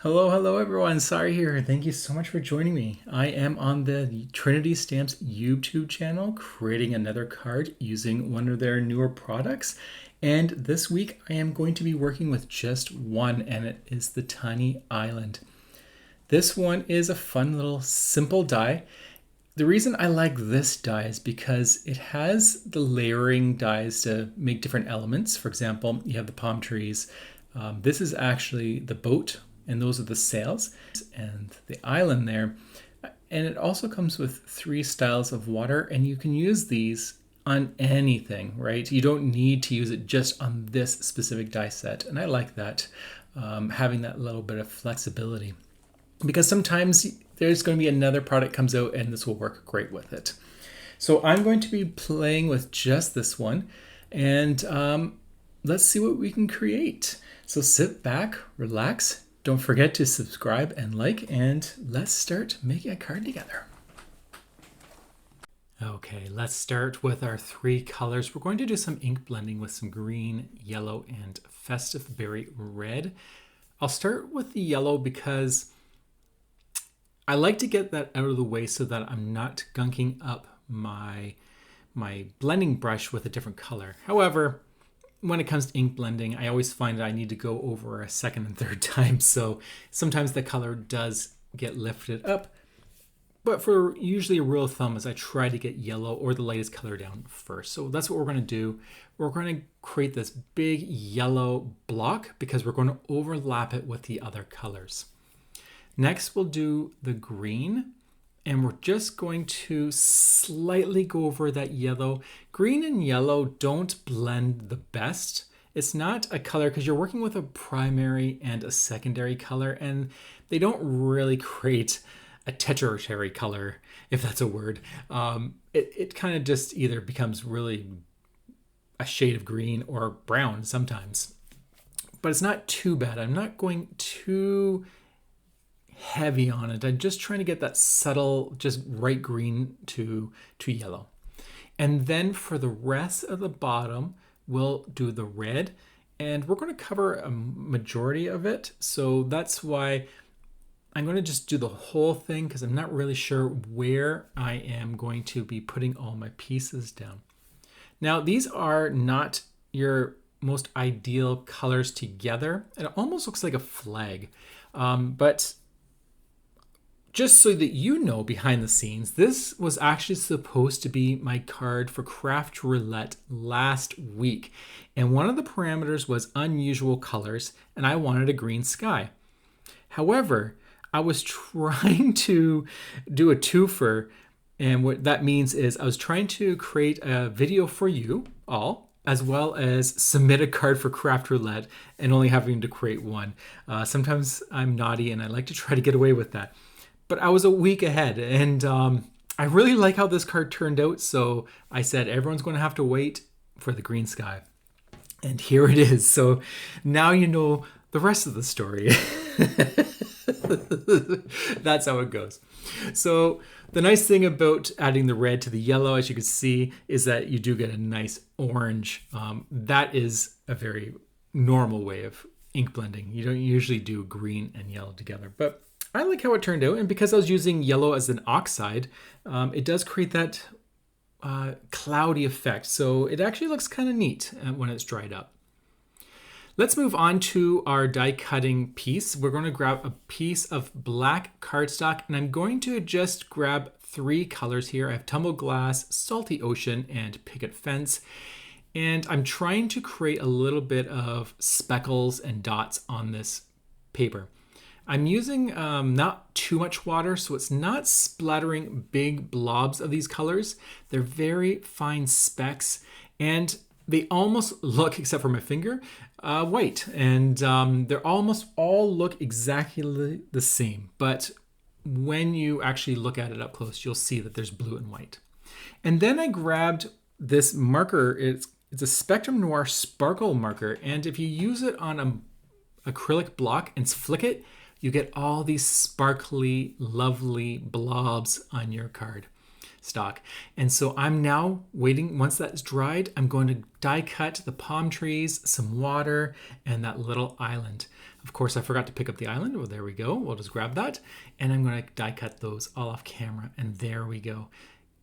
Hello everyone. Sorry here. Thank you so much for joining me. I am on the Trinity Stamps YouTube channel creating another card using one of their newer products. And this week I am going to be working with just one, and it is the Tiny Island. This one is a fun little simple die. The reason I like this die is because it has the layering dies to make different elements. For example, you have the palm trees. This is actually the boat, and those are the sails and the island there. And it also comes with 3 styles of water, and you can use these on anything, right? You don't need to use it just on this specific die set. And I like that, having that little bit of flexibility, because sometimes there's going to be another product comes out and this will work great with it. So I'm going to be playing with just this one, and let's see what we can create. So sit back, relax. Don't forget to subscribe and like, and let's start making a card together. Okay, let's start with our 3 colors. We're going to do some ink blending with some green, yellow, and festive berry red. I'll start with the yellow because I like to get that out of the way so that I'm not gunking up my blending brush with a different color. However, when it comes to ink blending, I always find that I need to go over a second and third time. So sometimes the color does get lifted up. But for usually a rule of thumb is I try to get yellow or the lightest color down first. So that's what we're going to do. We're going to create this big yellow block because we're going to overlap it with the other colors. Next, we'll do the green, and we're just going to slightly go over that yellow. Green and yellow don't blend the best. It's not a color because you're working with a primary and a secondary color, and they don't really create a tertiary color, if that's a word. It kind of just either becomes really a shade of green or brown sometimes. But it's not too bad. I'm not going too heavy on it. I'm just trying to get that subtle, just right green to yellow. And then for the rest of the bottom, we'll do the red, and we're going to cover a majority of it. So that's why I'm going to just do the whole thing, because I'm not really sure where I am going to be putting all my pieces down. Now, these are not your most ideal colors together. It almost looks like a flag, but just so that you know behind the scenes, this was actually supposed to be my card for Craft Roulette last week. And one of the parameters was unusual colors, and I wanted a green sky. However, I was trying to do a twofer, and what that means is I was trying to create a video for you all, as well as submit a card for Craft Roulette, and only having to create one. Sometimes I'm naughty and I like to try to get away with that. But I was a week ahead, and I really like how this card turned out. So I said, everyone's going to have to wait for the green sky. And here it is. So now you know the rest of the story. That's how it goes. So the nice thing about adding the red to the yellow, as you can see, is that you do get a nice orange. That is a very normal way of ink blending. You don't usually do green and yellow together, but I like how it turned out, and because I was using yellow as an oxide, it does create that cloudy effect. So it actually looks kind of neat when it's dried up. Let's move on to our die cutting piece. We're going to grab a piece of black cardstock, and I'm going to just grab 3 colors here. I have Tumbled Glass, Salty Ocean, and Picket Fence. And I'm trying to create a little bit of speckles and dots on this paper. I'm using not too much water, so it's not splattering big blobs of these colors. They're very fine specks, and they almost look, except for my finger, white. And they're almost all look exactly the same. But when you actually look at it up close, you'll see that there's blue and white. And then I grabbed this marker. It's a Spectrum Noir Sparkle marker. And if you use it on an acrylic block and flick it, you get all these sparkly, lovely blobs on your card stock. And so I'm now waiting. Once that's dried, I'm going to die cut the palm trees, some water, and that little island. Of course, I forgot to pick up the island. Well, there we go. We'll just grab that. And I'm going to die cut those all off camera. And there we go.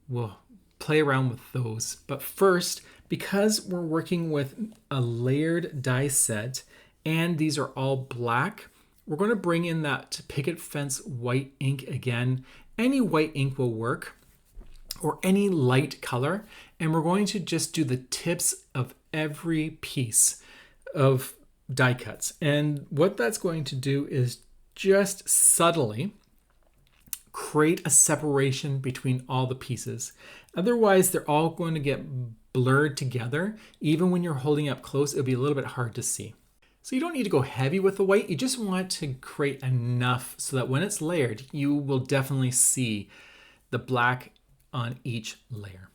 We'll play around with those. But first, because we're working with a layered die set and these are all black, we're going to bring in that picket fence white ink again. Any white ink will work, or any light color. And we're going to just do the tips of every piece of die cuts. And what that's going to do is just subtly create a separation between all the pieces. Otherwise, they're all going to get blurred together. Even when you're holding up close, it'll be a little bit hard to see. So you don't need to go heavy with the white. You just want to create enough so that when it's layered, you will definitely see the black on each layer.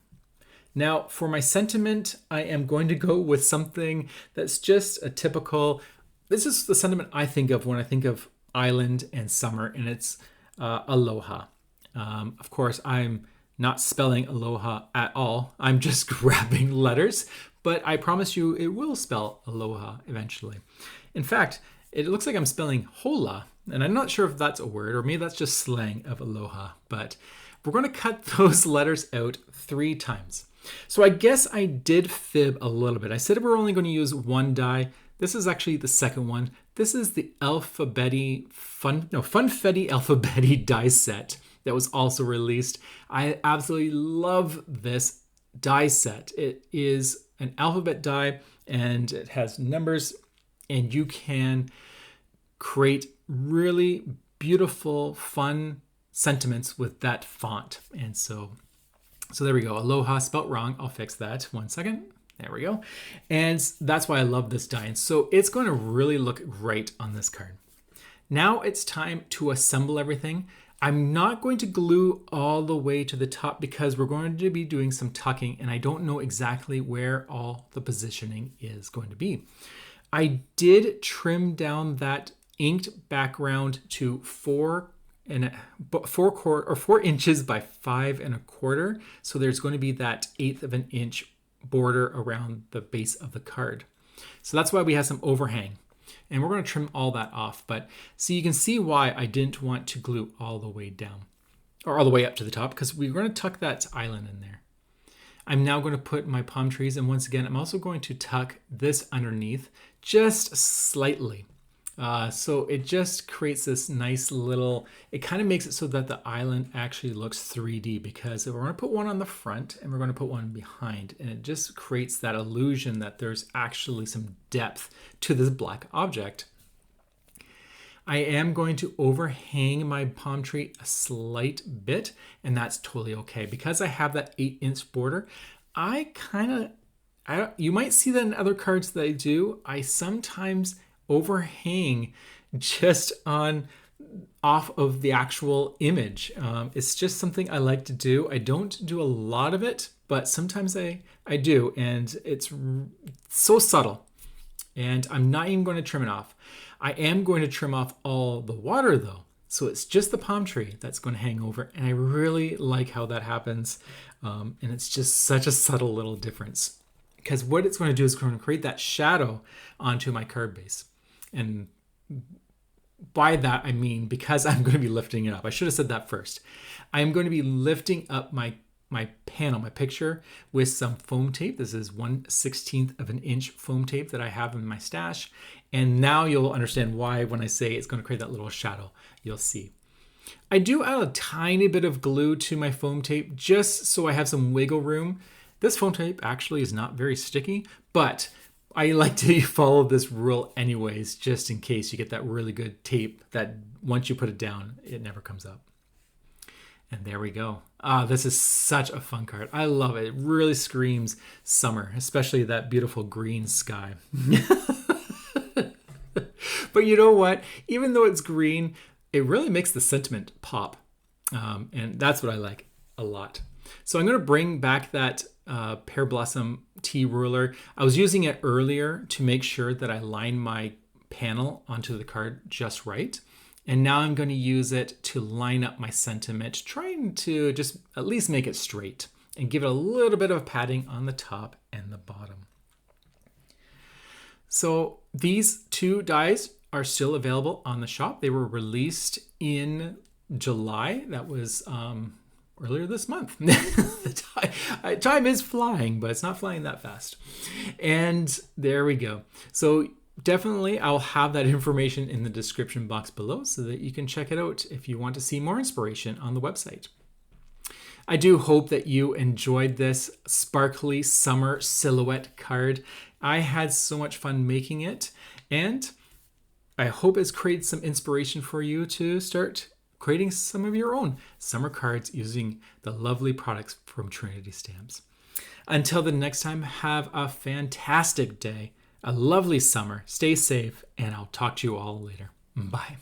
Now, for my sentiment, I am going to go with something that's just a typical, this is the sentiment I think of when I think of island and summer, and it's aloha. Of course, I'm not spelling aloha at all. I'm just grabbing letters, but I promise you it will spell aloha eventually. In fact, it looks like I'm spelling hola, and I'm not sure if that's a word or maybe that's just slang of aloha, but we're going to cut those letters out 3 times. So I guess I did fib a little bit. I said we're only going to use 1 die. This is actually the second one. This is the Funfetti Alphabetti die set that was also released. I absolutely love this die set. It is an alphabet die and it has numbers, and you can create really beautiful, fun sentiments with that font. And so there we go. Aloha spelt wrong. I'll fix that. 1 second. There we go. And that's why I love this die. And so it's going to really look great on this card. Now it's time to assemble everything. I'm not going to glue all the way to the top because we're going to be doing some tucking and I don't know exactly where all the positioning is going to be. I did trim down that inked background to 4 inches by 5 1/4. So there's going to be that 1/8 of an inch border around the base of the card. So that's why we have some overhang. And we're going to trim all that off. But so you can see why I didn't want to glue all the way down or all the way up to the top, because we're going to tuck that island in there. I'm now going to put my palm trees. And once again, I'm also going to tuck this underneath just slightly. So it just creates this nice little, it kind of makes it so that the island actually looks 3D, because we're going to put one on the front and we're going to put one behind, and it just creates that illusion that there's actually some depth to this black object. I am going to overhang my palm tree a slight bit, and that's totally okay because I have that 8-inch border. You might see that in other cards that I do. I sometimes overhang just off of the actual image. It's just something I like to do. I don't do a lot of it, but sometimes I do, and it's so subtle. And I'm not even going to trim it off. I am going to trim off all the water though. So it's just the palm tree that's going to hang over, and I really like how that happens. And it's just such a subtle little difference, because what it's going to do is going to create that shadow onto my card base. And by that, I mean, because I'm going to be lifting it up. I should have said that first. I'm going to be lifting up my panel, my picture, with some foam tape. This is 1/16 of an inch foam tape that I have in my stash. And now you'll understand why when I say it's going to create that little shadow. You'll see. I do add a tiny bit of glue to my foam tape just so I have some wiggle room. This foam tape actually is not very sticky, but I like to follow this rule anyways, just in case you get that really good tape that once you put it down, it never comes up. And there we go. This is such a fun card. I love it. It really screams summer, especially that beautiful green sky. But you know what? Even though it's green, it really makes the sentiment pop. And that's what I like a lot. So I'm going to bring back that Pear Blossom Tea ruler. I was using it earlier to make sure that I line my panel onto the card just right. And now I'm going to use it to line up my sentiment, trying to just at least make it straight and give it a little bit of padding on the top and the bottom. So these 2 dies are still available on the shop. They were released in July. That was earlier this month. Time is flying, but it's not flying that fast. And there we go. So definitely I'll have that information in the description box below so that you can check it out if you want to see more inspiration on the website. I do hope that you enjoyed this sparkly summer silhouette card. I had so much fun making it, and I hope it's created some inspiration for you to start creating some of your own summer cards using the lovely products from Trinity Stamps. Until the next time, have a fantastic day, a lovely summer, stay safe, and I'll talk to you all later. Bye.